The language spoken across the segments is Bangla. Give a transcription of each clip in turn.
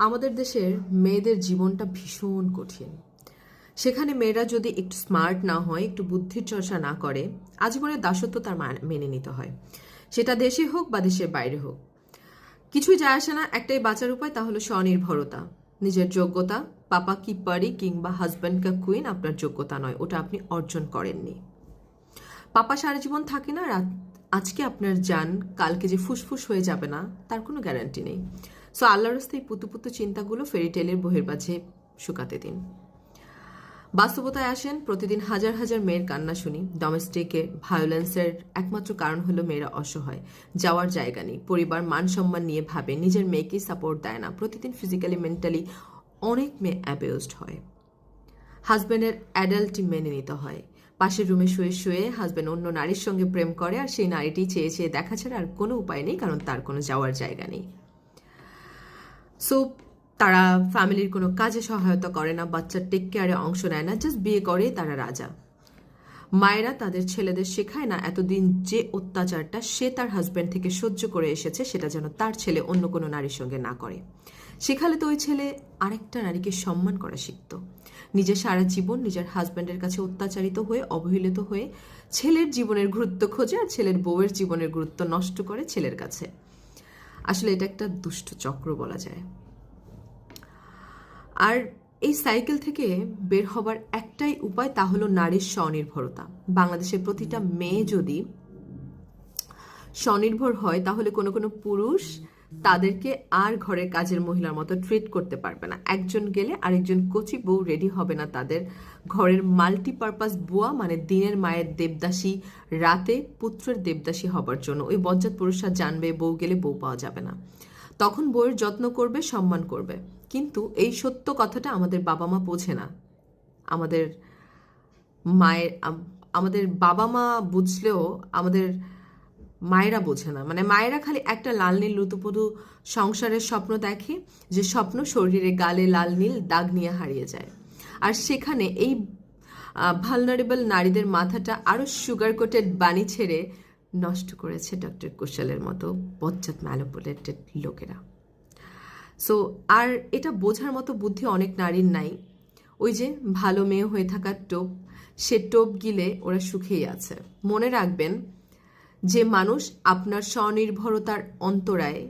আমাদের দেশের মেয়েদের জীবনটা ভীষণ কঠিন। সেখানে মেয়েরা যদি একটু স্মার্ট না হয়, একটু বুদ্ধির চর্চা না করে, আজীবনের দাসত্ব তার মেনে নিতে হয়। সেটা দেশে হোক বা দেশের বাইরে হোক, কিছুই যায় আসে না। একটাই বাঁচার উপায়, তা হলো স্বনির্ভরতা, নিজের যোগ্যতা। পাপা কি পারি কিংবা হাজব্যান্ড কা কুইন আপনার যোগ্যতা নয়, ওটা আপনি অর্জন করেননি। পাপা সারা জীবন থাকে না, আজকে আপনার যান কালকে যে ফুসফুস হয়ে যাবে না তার কোনো গ্যারান্টি নেই। সো আল্লাহর রাস্তায় পুতু পুতু চিন্তাগুলো ফেরিটেলের বহির্বাজে শুকাতে দিন। বাস্তবতায় আসেন, প্রতিদিন হাজার হাজার মেয়ের কান্না শুনি। ডোমেস্টিকে ভায়োলেন্সের একমাত্র কারণ হলো মেয়েরা অসহায়, যাওয়ার জায়গা নেই, পরিবার মান সম্মান নিয়ে ভাবে, নিজের মেয়েকেই সাপোর্ট দেয় না। প্রতিদিন ফিজিক্যালি মেন্টালি অনেক মেয়ে অ্যাবিউজড হয়। হাজব্যান্ডের অ্যাডাল্টি মেনে নিতে হয়। পাশের রুমে শুয়ে শুয়ে হাজব্যান্ড অন্য নারীর সঙ্গে প্রেম করে, আর সেই নারীটি চেয়ে চেয়ে দেখা ছাড়া আর কোনো উপায় নেই, কারণ তার কোনো যাওয়ার জায়গা নেই। সো তারা ফ্যামিলির কোনো কাজে সহায়তা করে না, বাচ্চার টেক কেয়ারে অংশ নেয় না, জাস্ট বিয়ে করে তারা রাজা। মায়েরা তাদের ছেলেদের শেখায় না এতদিন যে অত্যাচারটা সে তার হাজব্যান্ড থেকে সহ্য করে এসেছে, সেটা যেন তার ছেলে অন্য কোনো নারীর সঙ্গে না করে। শেখালে তো ওই ছেলে আরেকটা নারীকে সম্মান করা শিখত। নিজের সারা জীবন নিজের হাজব্যান্ডের কাছে অত্যাচারিত হয়ে, অবহেলিত হয়ে ছেলের জীবনের গুরুত্ব খোঁজে, আর ছেলের বউয়ের জীবনের গুরুত্ব নষ্ট করে ছেলের কাছে। আসলে এটা একটা দুষ্ট চক্র বলা যায়। আর এই সাইকেল থেকে বের হবার একটাই উপায়, তা হলো নারীর স্বনির্ভরতা। বাংলাদেশের প্রতিটা মেয়ে যদি স্বনির্ভর হয়, তাহলে কোনো কোনো পুরুষ তাদেরকে আর ঘরের কাজের মহিলার মতো ট্রিট করতে পারবে না। একজন গেলে আরেকজন কচি বউ রেডি হবে না তাদের ঘরের মাল্টিপারপাস বুয়া, মানে দিনের মায়ের দেবদাসী, রাতে পুত্রের দেবদাসী হবার জন্য। ওই বজ্জাত পুরুষরা জানবে বউ গেলে বউ পাওয়া যাবে না, তখন বউয়ের যত্ন করবে, সম্মান করবে। কিন্তু এই সত্য কথাটা আমাদের বাবা মা বোঝে না। আমাদের মায়ের আমাদের বাবা মা বুঝলেও আমাদের মায়েরা বোঝে না। মানে মায়েরা খালি একটা লাল নীল লুতুপুতু সংসারের স্বপ্ন দেখে, যে স্বপ্ন শরীরে গালে লাল নীল দাগ নিয়ে হারিয়ে যায়। আর সেখানে এই ভালনারেবল নারীদের মাথাটা আরো সুগার কোটেড বাণী ছেড়ে নষ্ট করেছে ডক্টর কুশলের মতো বজ্জাত ম্যানিপুলেটেড লোকেরা। সো আর এটা বোঝার মতো বুদ্ধি অনেক নারীর নাই। ওই যে ভালো মেয়ে হয়ে থাকার টোপ, সে টোপ গিলে ওরা সুখেই আছে। মনে রাখবেন, যে মানুষ আপনার স্বনির্ভরতার অন্তরায়,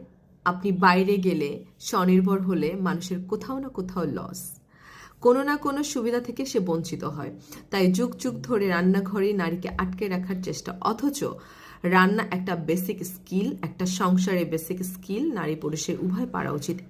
আপনি বাইরে গেলে স্বনির্ভর হলে মানুষের কোথাও না কোথাও লস, কোনো না কোনো সুবিধা থেকে সে বঞ্চিত হয়। তাই যুগ যুগ ধরে রান্নাঘরে নারীকে আটকে রাখার চেষ্টা, অথচ রান্না একটা বেসিক স্কিল, একটা সংসারে বেসিক স্কিল, নারী পুরুষের উভয় পারা উচিত।